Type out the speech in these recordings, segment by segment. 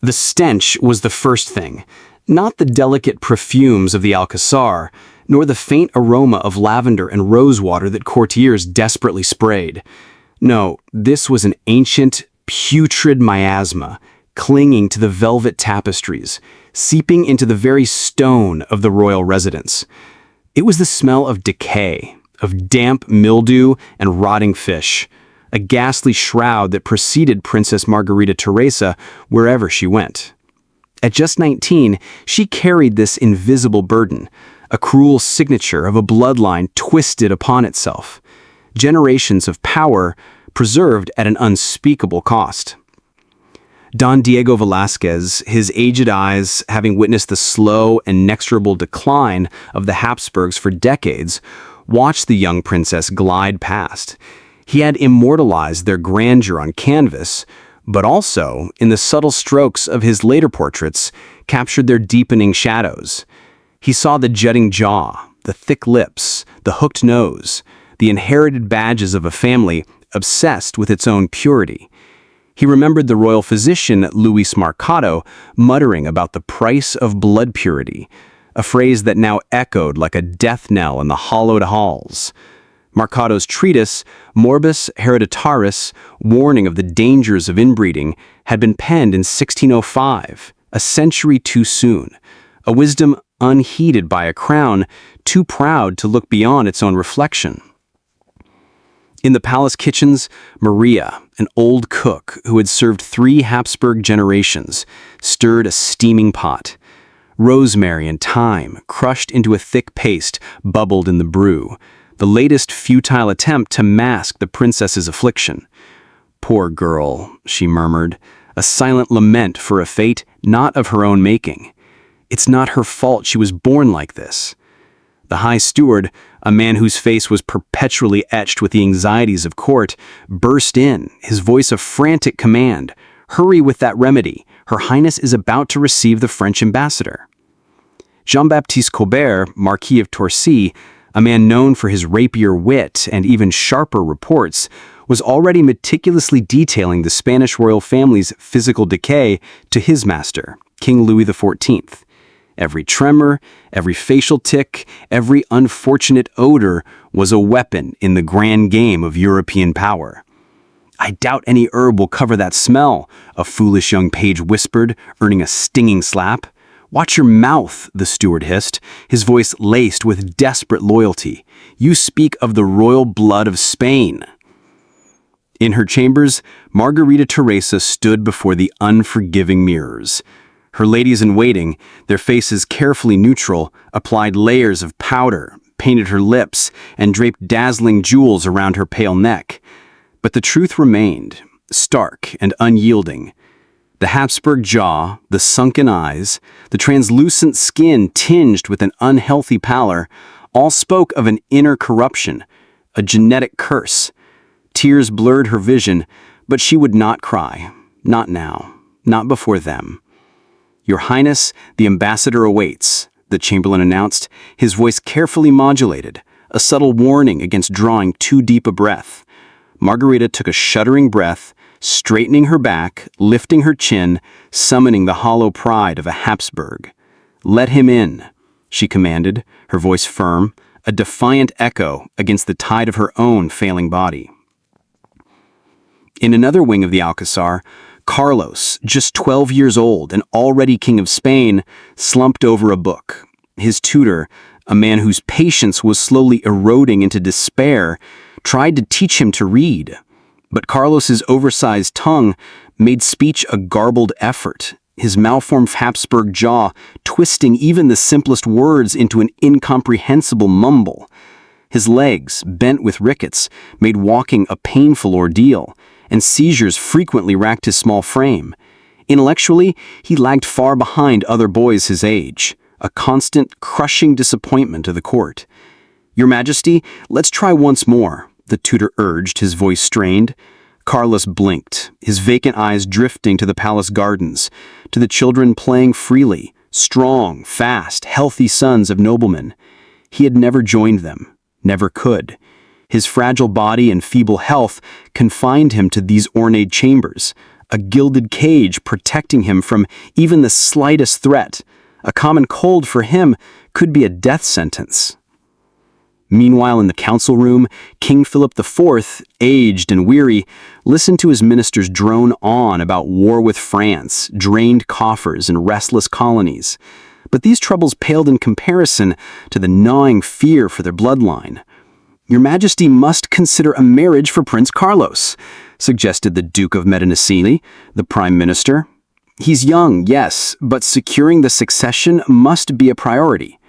The stench was the first thing, not the delicate perfumes of the Alcazar, nor the faint aroma of lavender and rosewater that courtiers desperately sprayed. No, this was an ancient, putrid miasma, clinging to the velvet tapestries, seeping into the very stone of the royal residence. It was the smell of decay, of damp mildew and rotting fish, a ghastly shroud that preceded Princess Margarita Teresa wherever she went. At just 19, she carried this invisible burden, a cruel signature of a bloodline twisted upon itself. Generations of power preserved at an unspeakable cost. Don Diego Velázquez, his aged eyes having witnessed the slow and inexorable decline of the Habsburgs for decades, watched the young princess glide past. He had immortalized their grandeur on canvas, but also, in the subtle strokes of his later portraits, captured their deepening shadows. He saw the jutting jaw, the thick lips, the hooked nose, the inherited badges of a family obsessed with its own purity. He remembered the royal physician Luis Mercado muttering about the price of blood purity, a phrase that now echoed like a death knell in the hollowed halls. Mercado's treatise, Morbus Hereditaris, warning of the dangers of inbreeding, had been penned in 1605, a century too soon, a wisdom unheeded by a crown too proud to look beyond its own reflection. In the palace kitchens, Maria, an old cook who had served 3 Habsburg generations, stirred a steaming pot. Rosemary and thyme, crushed into a thick paste, bubbled in the brew, the latest futile attempt to mask the princess's affliction. "Poor girl," she murmured, a silent lament for a fate not of her own making. "It's not her fault she was born like this." The high steward, a man whose face was perpetually etched with the anxieties of court, burst in, his voice a frantic command. "Hurry with that remedy. Her Highness is about to receive the French ambassador." Jean-Baptiste Colbert, Marquis of Torcy, a man known for his rapier wit and even sharper reports, was already meticulously detailing the Spanish royal family's physical decay to his master, King Louis XIV. Every tremor, every facial tic, every unfortunate odor was a weapon in the grand game of European power. "I doubt any herb will cover that smell," a foolish young page whispered, earning a stinging slap. "Watch your mouth," the steward hissed, his voice laced with desperate loyalty. "You speak of the royal blood of Spain." In her chambers, Margarita Teresa stood before the unforgiving mirrors. Her ladies-in-waiting, their faces carefully neutral, applied layers of powder, painted her lips, and draped dazzling jewels around her pale neck. But the truth remained, stark and unyielding. The Habsburg jaw, the sunken eyes, the translucent skin tinged with an unhealthy pallor, all spoke of an inner corruption, a genetic curse. Tears blurred her vision, but she would not cry. Not now. Not before them. "Your Highness, the ambassador awaits," the chamberlain announced, his voice carefully modulated, a subtle warning against drawing too deep a breath. Margarita took a shuddering breath, straightening her back, lifting her chin, summoning the hollow pride of a Habsburg. "Let him in," she commanded, her voice firm, a defiant echo against the tide of her own failing body. In another wing of the Alcazar, Carlos, just 12 years old and already King of Spain, slumped over a book. His tutor, a man whose patience was slowly eroding into despair, tried to teach him to read. But Carlos's oversized tongue made speech a garbled effort, his malformed Habsburg jaw twisting even the simplest words into an incomprehensible mumble. His legs, bent with rickets, made walking a painful ordeal, and seizures frequently racked his small frame. Intellectually, he lagged far behind other boys his age, a constant, crushing disappointment to the court. "Your Majesty, let's try once more," the tutor urged, his voice strained. Carlos blinked, his vacant eyes drifting to the palace gardens, to the children playing freely, strong, fast, healthy sons of noblemen. He had never joined them, never could. His fragile body and feeble health confined him to these ornate chambers, a gilded cage protecting him from even the slightest threat. A common cold for him could be a death sentence. Meanwhile, in the council room, King Philip IV, aged and weary, listened to his ministers drone on about war with France, drained coffers, and restless colonies. But these troubles paled in comparison to the gnawing fear for their bloodline. "Your Majesty must consider a marriage for Prince Carlos," suggested the Duke of Medinaceli, the Prime Minister. "He's young, yes, but securing the succession must be a priority."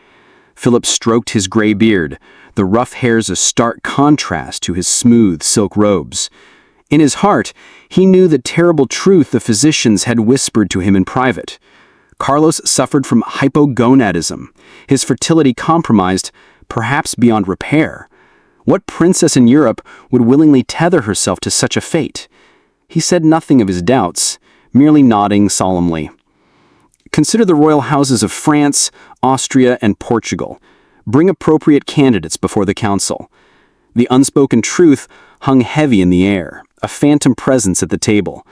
Philip stroked his gray beard, the rough hairs a stark contrast to his smooth silk robes. In his heart, he knew the terrible truth the physicians had whispered to him in private. Carlos suffered from hypogonadism, his fertility compromised, perhaps beyond repair. What princess in Europe would willingly tether herself to such a fate? He said nothing of his doubts, merely nodding solemnly. "Consider the royal houses of France, Austria, and Portugal. Bring appropriate candidates before the council." The unspoken truth hung heavy in the air, a phantom presence at the table.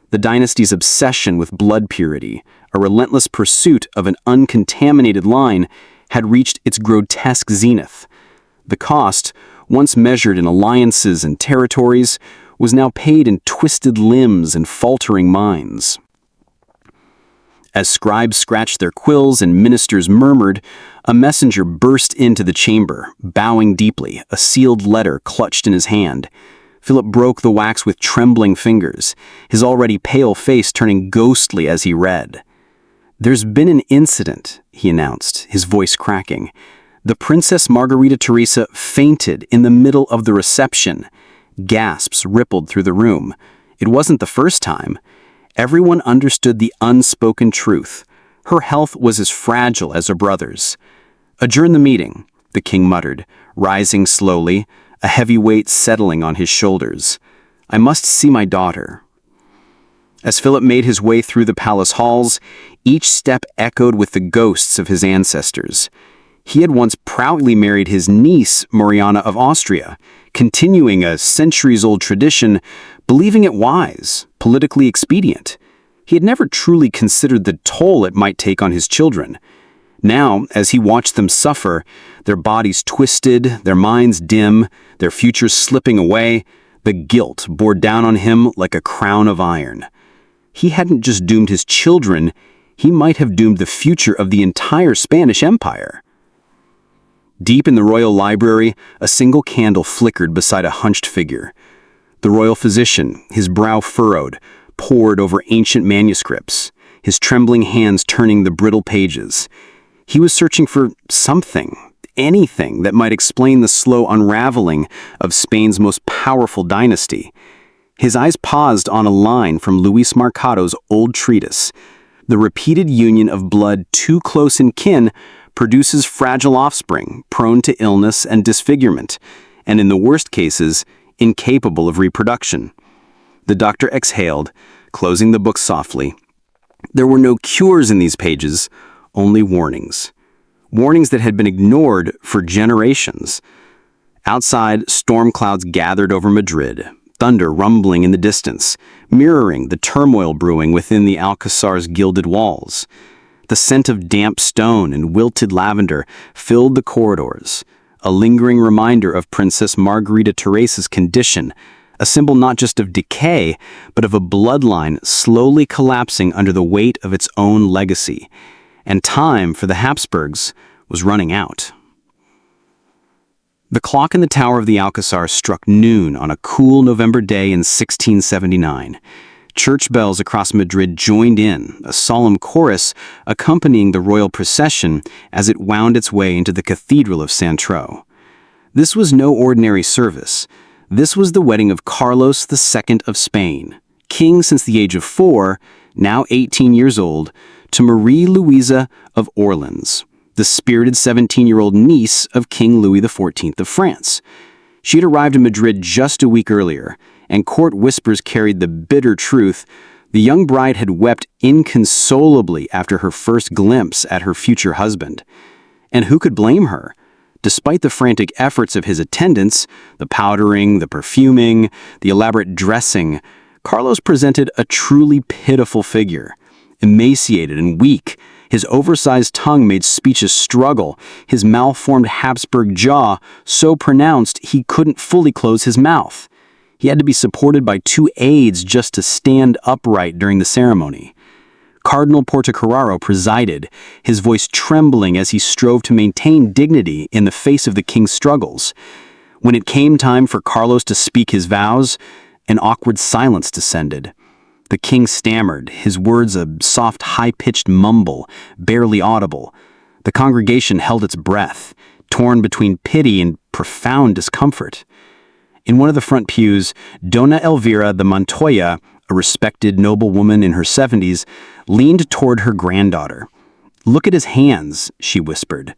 The dynasty's obsession with blood purity, a relentless pursuit of an uncontaminated line, had reached its grotesque zenith. The cost, once measured in alliances and territories, was now paid in twisted limbs and faltering minds. As scribes scratched their quills and ministers murmured, a messenger burst into the chamber, bowing deeply, a sealed letter clutched in his hand. Philip broke the wax with trembling fingers, his already pale face turning ghostly as he read. "There's been an incident," he announced, his voice cracking. "The Princess Margarita Teresa fainted in the middle of the reception." Gasps rippled through the room. It wasn't the first time. Everyone understood the unspoken truth. Her health was as fragile as her brother's. "Adjourn the meeting," the king muttered, rising slowly, a heavy weight settling on his shoulders. "I must see my daughter." As Philip made his way through the palace halls, each step echoed with the ghosts of his ancestors. He had once proudly married his niece, Mariana of Austria, continuing a centuries-old tradition, believing it wise, politically expedient. He had never truly considered the toll it might take on his children. Now, as he watched them suffer, their bodies twisted, their minds dim, their futures slipping away, the guilt bore down on him like a crown of iron. He hadn't just doomed his children, he might have doomed the future of the entire Spanish Empire. Deep in the royal library, a single candle flickered beside a hunched figure. The royal physician, his brow furrowed, pored over ancient manuscripts, his trembling hands turning the brittle pages. He was searching for something, anything that might explain the slow unraveling of Spain's most powerful dynasty. His eyes paused on a line from Luis Mercado's old treatise. The repeated union of blood too close in kin produces fragile offspring, prone to illness and disfigurement, and in the worst cases, incapable of reproduction. The doctor exhaled, closing the book softly. There were no cures in these pages, only warnings. Warnings that had been ignored for generations. Outside, storm clouds gathered over Madrid, thunder rumbling in the distance, mirroring the turmoil brewing within the Alcazar's gilded walls. The scent of damp stone and wilted lavender filled the corridors, a lingering reminder of Princess Margarita Teresa's condition, a symbol not just of decay, but of a bloodline slowly collapsing under the weight of its own legacy. And time for the Habsburgs was running out. The clock in the tower of the Alcazar struck noon on a cool November day in 1679. Church bells across Madrid joined in, a solemn chorus accompanying the royal procession as it wound its way into the Cathedral of Santró. This was no ordinary service. This was the wedding of Carlos II of Spain, king since the age of 4, now 18 years old, to Marie Louisa of Orleans, the spirited 17-year-old niece of King Louis XIV of France. She had arrived in Madrid just a week earlier, and court whispers carried the bitter truth. The young bride had wept inconsolably after her first glimpse at her future husband. And who could blame her? Despite the frantic efforts of his attendants, the powdering, the perfuming, the elaborate dressing, Carlos presented a truly pitiful figure. Emaciated and weak, his oversized tongue made speeches struggle, his malformed Habsburg jaw so pronounced he couldn't fully close his mouth. He had to be supported by 2 aides just to stand upright during the ceremony. Cardinal Portocarrero presided, his voice trembling as he strove to maintain dignity in the face of the king's struggles. When it came time for Carlos to speak his vows, an awkward silence descended. The king stammered, his words a soft, high-pitched mumble, barely audible. The congregation held its breath, torn between pity and profound discomfort. In one of the front pews, Dona Elvira de Montoya, a respected noblewoman in her 70s, leaned toward her granddaughter. "Look at his hands," she whispered.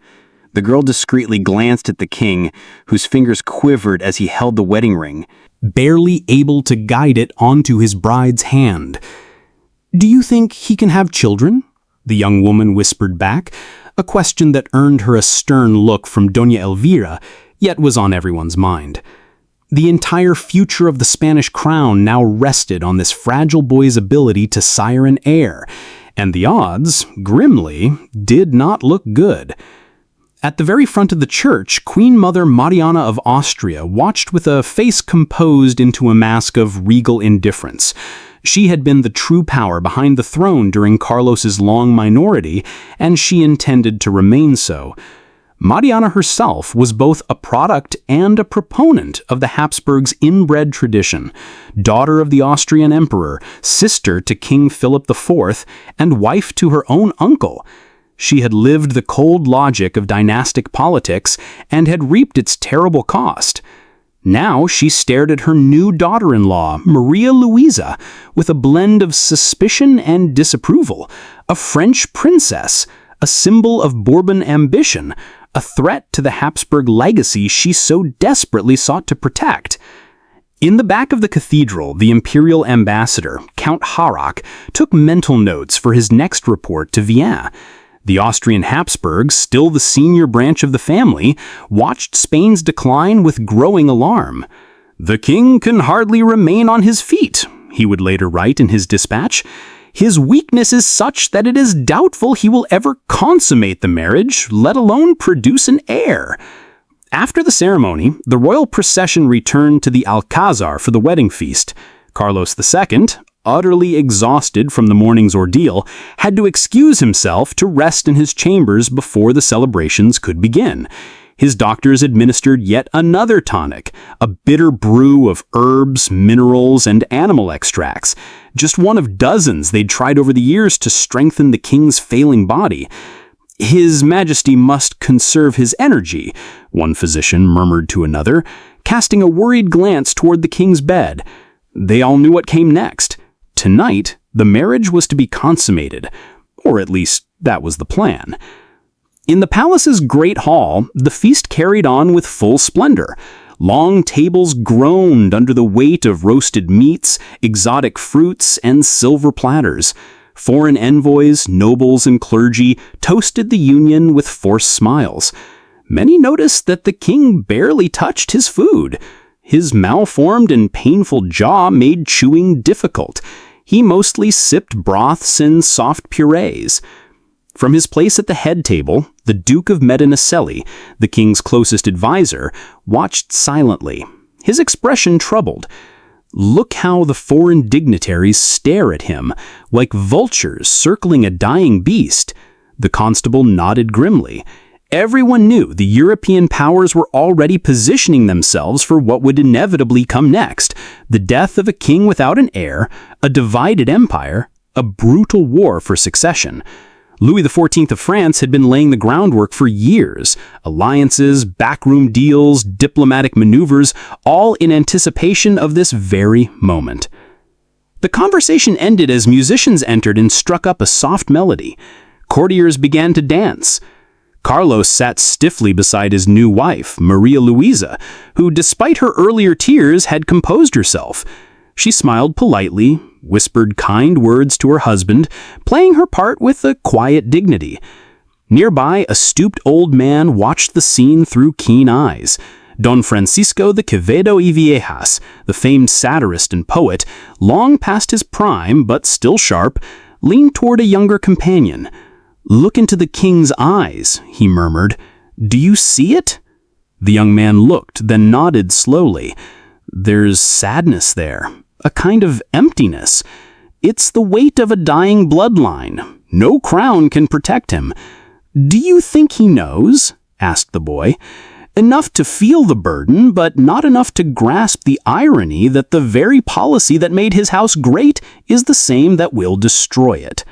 The girl discreetly glanced at the king, whose fingers quivered as he held the wedding ring, barely able to guide it onto his bride's hand. "Do you think he can have children?" the young woman whispered back, a question that earned her a stern look from Doña Elvira, yet was on everyone's mind. The entire future of the Spanish crown now rested on this fragile boy's ability to sire an heir, and the odds, grimly, did not look good. At the very front of the church, Queen Mother Mariana of Austria watched with a face composed into a mask of regal indifference. She had been the true power behind the throne during Carlos's long minority, and she intended to remain so. Mariana herself was both a product and a proponent of the Habsburgs' inbred tradition, daughter of the Austrian emperor, sister to King Philip IV, and wife to her own uncle. She had lived the cold logic of dynastic politics and had reaped its terrible cost. Now she stared at her new daughter-in-law, Maria Luisa, with a blend of suspicion and disapproval, a French princess, a symbol of Bourbon ambition, a threat to the Habsburg legacy she so desperately sought to protect. In the back of the cathedral, the imperial ambassador, Count Harrach, took mental notes for his next report to Vienna. The Austrian Habsburgs, still the senior branch of the family, watched Spain's decline with growing alarm. "The king can hardly remain on his feet," he would later write in his dispatch. "His weakness is such that it is doubtful he will ever consummate the marriage, let alone produce an heir." After the ceremony, the royal procession returned to the Alcázar for the wedding feast. Carlos II, utterly exhausted from the morning's ordeal, had to excuse himself to rest in his chambers before the celebrations could begin. His doctors administered yet another tonic, a bitter brew of herbs, minerals, and animal extracts, just one of dozens they'd tried over the years to strengthen the king's failing body. "His Majesty must conserve his energy," one physician murmured to another, casting a worried glance toward the king's bed. They all knew what came next. Tonight, the marriage was to be consummated, or at least that was the plan. In the palace's great hall, the feast carried on with full splendor. Long tables groaned under the weight of roasted meats, exotic fruits, and silver platters. Foreign envoys, nobles, and clergy toasted the union with forced smiles. Many noticed that the king barely touched his food. His malformed and painful jaw made chewing difficult. He mostly sipped broths and soft purees. From his place at the head table, the Duke of Medinaceli, the king's closest advisor, watched silently, his expression troubled. Look how the foreign dignitaries stare at him, like vultures circling a dying beast. The constable nodded grimly. Everyone knew the European powers were already positioning themselves for what would inevitably come next: the death of a king without an heir, a divided empire, a brutal war for succession. Louis XIV of France had been laying the groundwork for years. Alliances, backroom deals, diplomatic maneuvers, all in anticipation of this very moment. The conversation ended as musicians entered and struck up a soft melody. Courtiers began to dance. Carlos sat stiffly beside his new wife, Maria Luisa, who, despite her earlier tears, had composed herself. She smiled politely, whispered kind words to her husband, playing her part with a quiet dignity. Nearby, a stooped old man watched the scene through keen eyes. Don Francisco de Quevedo y Viejas, the famed satirist and poet, long past his prime but still sharp, leaned toward a younger companion. "Look into the king's eyes," he murmured. "Do you see it?" The young man looked, then nodded slowly. "There's sadness there, a kind of emptiness. It's the weight of a dying bloodline. No crown can protect him." "Do you think he knows?" asked the boy. "Enough to feel the burden, but not enough to grasp the irony that the very policy that made his house great is the same that will destroy it."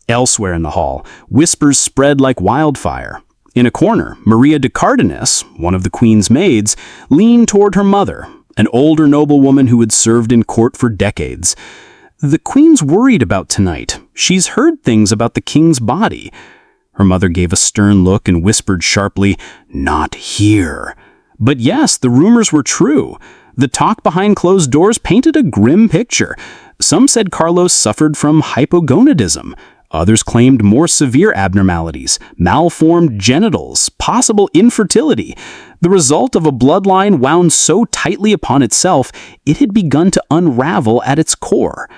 Elsewhere in the hall, whispers spread like wildfire. In a corner, Maria de Cardenas, one of the queen's maids, leaned toward her mother, an older noblewoman who had served in court for decades. "The queen's worried about tonight. She's heard things about the king's body." Her mother gave a stern look and whispered sharply, "Not here." But yes, the rumors were true. The talk behind closed doors painted a grim picture. Some said Carlos suffered from hypogonadism. Others claimed more severe abnormalities, malformed genitals, possible infertility, the result of a bloodline wound so tightly upon itself it had begun to unravel at its core.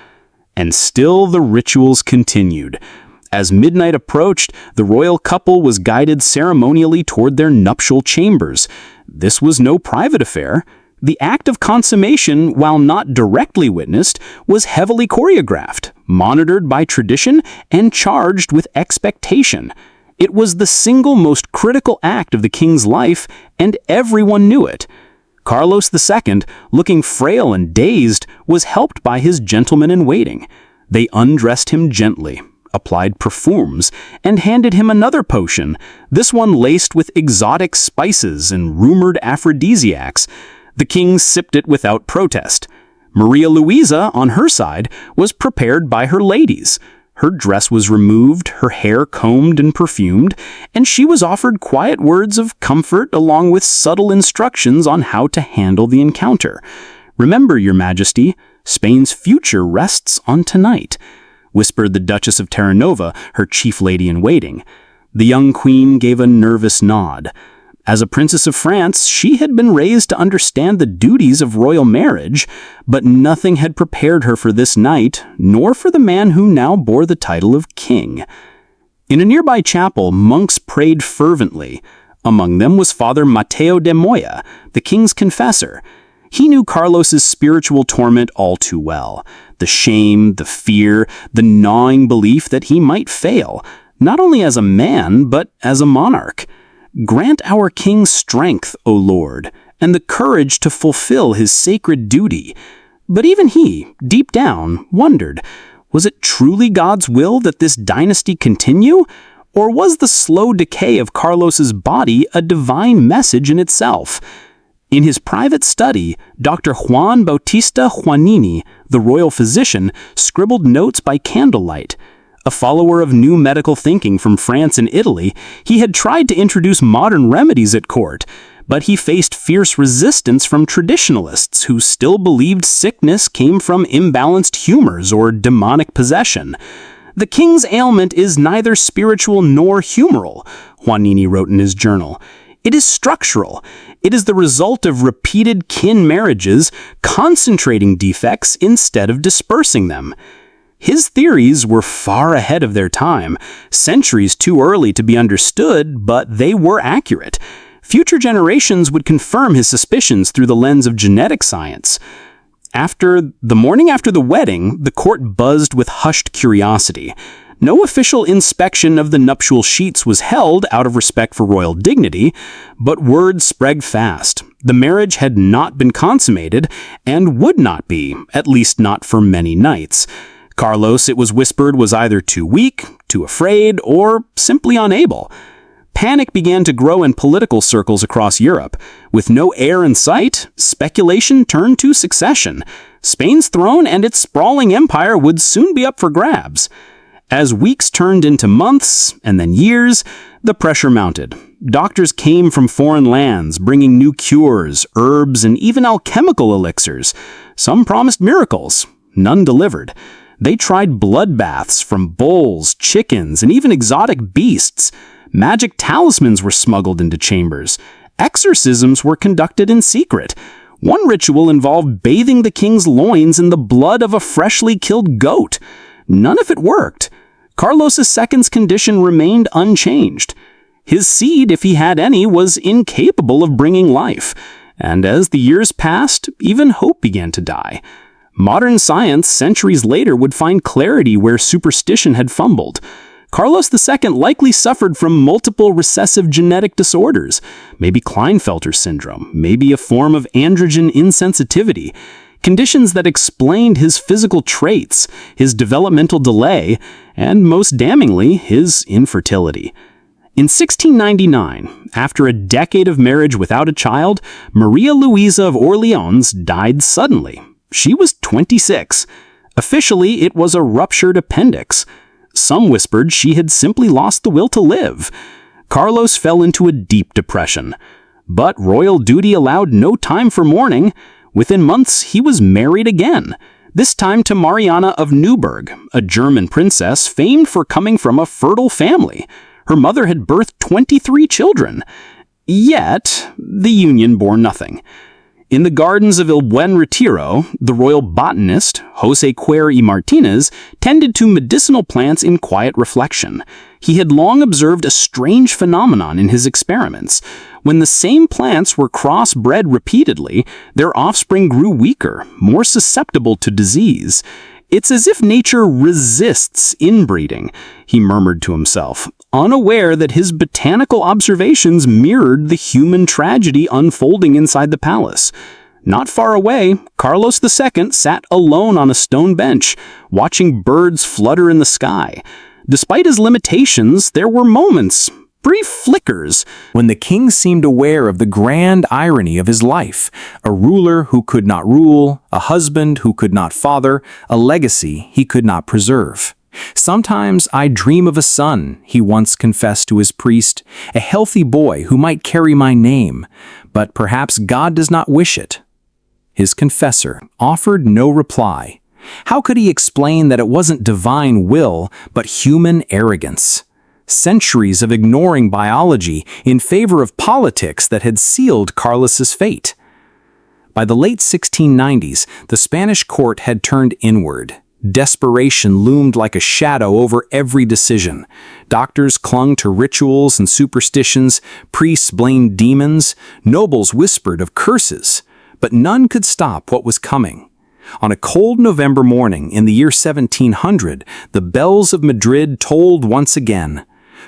And still the rituals continued. As midnight approached, the royal couple was guided ceremonially toward their nuptial chambers. This was no private affair. The act of consummation, while not directly witnessed, was heavily choreographed, monitored by tradition, and charged with expectation. It was the single most critical act of the king's life, and everyone knew it. Carlos II, looking frail and dazed, was helped by his gentlemen-in-waiting. They undressed him gently, applied perfumes, and handed him another potion, this one laced with exotic spices and rumored aphrodisiacs. The king sipped it without protest. Maria Luisa, on her side, was prepared by her ladies. Her dress was removed, her hair combed and perfumed, and she was offered quiet words of comfort along with subtle instructions on how to handle the encounter. "Remember, Your Majesty, Spain's future rests on tonight," whispered the Duchess of Terranova, her chief lady-in-waiting. The young queen gave a nervous nod. As a princess of France, she had been raised to understand the duties of royal marriage, but nothing had prepared her for this night, nor for the man who now bore the title of king. In a nearby chapel, monks prayed fervently. Among them was Father Mateo de Moya, the king's confessor. He knew Carlos's spiritual torment all too well. The shame, the fear, the gnawing belief that he might fail, not only as a man, but as a monarch. "Grant our king strength, O Lord, and the courage to fulfill his sacred duty." But even he, deep down, wondered, was it truly God's will that this dynasty continue? Or was the slow decay of Carlos's body a divine message in itself? In his private study, Dr. Juan Bautista Juanini, the royal physician, scribbled notes by candlelight. A follower of new medical thinking from France and Italy, he had tried to introduce modern remedies at court, but he faced fierce resistance from traditionalists who still believed sickness came from imbalanced humors or demonic possession. "The king's ailment is neither spiritual nor humoral," Juanini wrote in his journal. "It is structural. It is the result of repeated kin marriages, concentrating defects instead of dispersing them." His theories were far ahead of their time, centuries too early to be understood, but they were accurate. Future generations would confirm his suspicions through the lens of genetic science. The morning after the wedding, the court buzzed with hushed curiosity. No official inspection of the nuptial sheets was held out of respect for royal dignity, but word spread fast. The marriage had not been consummated and would not be, at least not for many nights. Carlos, it was whispered, was either too weak, too afraid, or simply unable. Panic began to grow in political circles across Europe. With no heir in sight, speculation turned to succession. Spain's throne and its sprawling empire would soon be up for grabs. As weeks turned into months, and then years, the pressure mounted. Doctors came from foreign lands, bringing new cures, herbs, and even alchemical elixirs. Some promised miracles. None delivered. They tried bloodbaths from bulls, chickens, and even exotic beasts. Magic talismans were smuggled into chambers. Exorcisms were conducted in secret. One ritual involved bathing the king's loins in the blood of a freshly killed goat. None of it worked. Carlos II's condition remained unchanged. His seed, if he had any, was incapable of bringing life. And as the years passed, even hope began to die. Modern science, centuries later, would find clarity where superstition had fumbled. Carlos II likely suffered from multiple recessive genetic disorders, maybe Klinefelter syndrome, maybe a form of androgen insensitivity, conditions that explained his physical traits, his developmental delay, and most damningly, his infertility. In 1699, after a decade of marriage without a child, Maria Louisa of Orleans died suddenly. She was 26. Officially, it was a ruptured appendix. Some whispered she had simply lost the will to live. Carlos fell into a deep depression. But royal duty allowed no time for mourning. Within months, he was married again, this time to Mariana of Neuburg, a German princess famed for coming from a fertile family. Her mother had birthed 23 children. Yet, the union bore nothing. In the gardens of El Buen Retiro, the royal botanist, José Quer y Martínez, tended to medicinal plants in quiet reflection. He had long observed a strange phenomenon in his experiments. When the same plants were crossbred repeatedly, their offspring grew weaker, more susceptible to disease. "It's as if nature resists inbreeding," he murmured to himself, unaware that his botanical observations mirrored the human tragedy unfolding inside the palace. Not far away, Carlos II sat alone on a stone bench, watching birds flutter in the sky. Despite his limitations, there were moments, brief flickers, when the king seemed aware of the grand irony of his life, a ruler who could not rule, a husband who could not father, a legacy he could not preserve. "Sometimes I dream of a son," he once confessed to his priest, "a healthy boy who might carry my name, but perhaps God does not wish it." His confessor offered no reply. How could he explain that it wasn't divine will, but human arrogance? Centuries of ignoring biology in favor of politics that had sealed Carlos's fate. By the late 1690s, the Spanish court had turned inward. Desperation loomed like a shadow over every decision. Doctors clung to rituals and superstitions, priests blamed demons, nobles whispered of curses, but none could stop what was coming. On a cold November morning in the year 1700, the bells of Madrid tolled once again.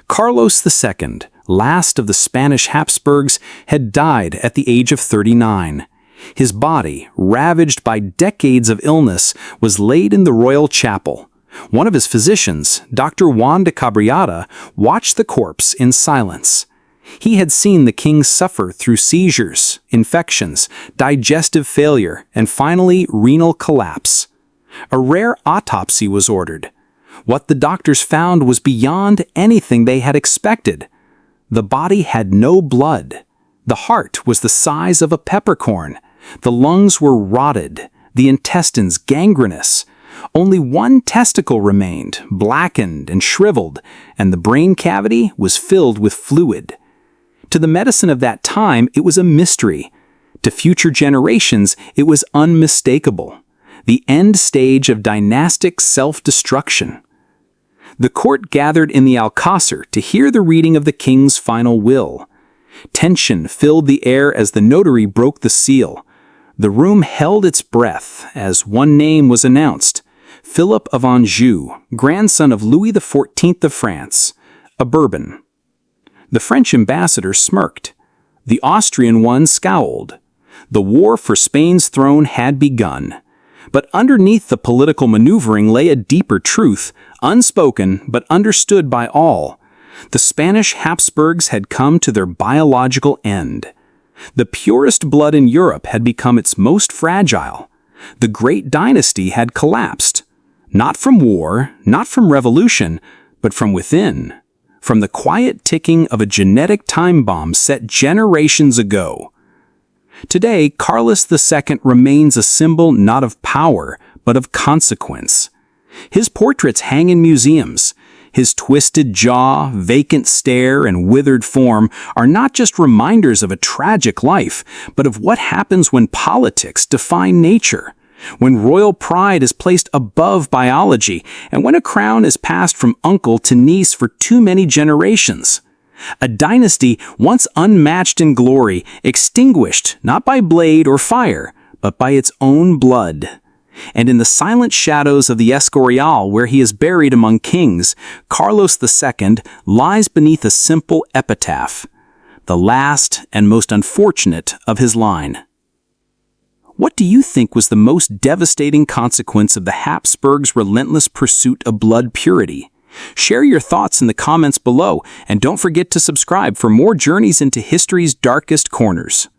Carlos II, last of the Spanish Habsburgs, had died at the age of 39. His body, ravaged by decades of illness, was laid in the royal chapel. One of his physicians, Dr. Juan de Cabrillada, watched the corpse in silence. He had seen the king suffer through seizures, infections, digestive failure, and finally renal collapse. A rare autopsy was ordered. What the doctors found was beyond anything they had expected. The body had no blood. The heart was the size of a peppercorn. The lungs were rotted, the intestines gangrenous. Only one testicle remained, blackened and shriveled, and the brain cavity was filled with fluid. To the medicine of that time, it was a mystery. To future generations, it was unmistakable. The end stage of dynastic self-destruction. The court gathered in the Alcázar to hear the reading of the king's final will. Tension filled the air as the notary broke the seal. The room held its breath as one name was announced: Philip of Anjou, grandson of Louis XIV of France, a Bourbon. The French ambassador smirked. The Austrian one scowled. The war for Spain's throne had begun. But underneath the political maneuvering lay a deeper truth, unspoken but understood by all. The Spanish Habsburgs had come to their biological end. The purest blood in Europe had become its most fragile. The great dynasty had collapsed. Not from war, not from revolution, but from within. From the quiet ticking of a genetic time bomb set generations ago. Today, Carlos II remains a symbol not of power, but of consequence. His portraits hang in museums. His twisted jaw, vacant stare, and withered form are not just reminders of a tragic life, but of what happens when politics define nature, when royal pride is placed above biology, and when a crown is passed from uncle to niece for too many generations. A dynasty once unmatched in glory, extinguished not by blade or fire, but by its own blood. And in the silent shadows of the Escorial, where he is buried among kings, Carlos II lies beneath a simple epitaph, the last and most unfortunate of his line. What do you think was the most devastating consequence of the Habsburgs' relentless pursuit of blood purity? Share your thoughts in the comments below, and don't forget to subscribe for more journeys into history's darkest corners.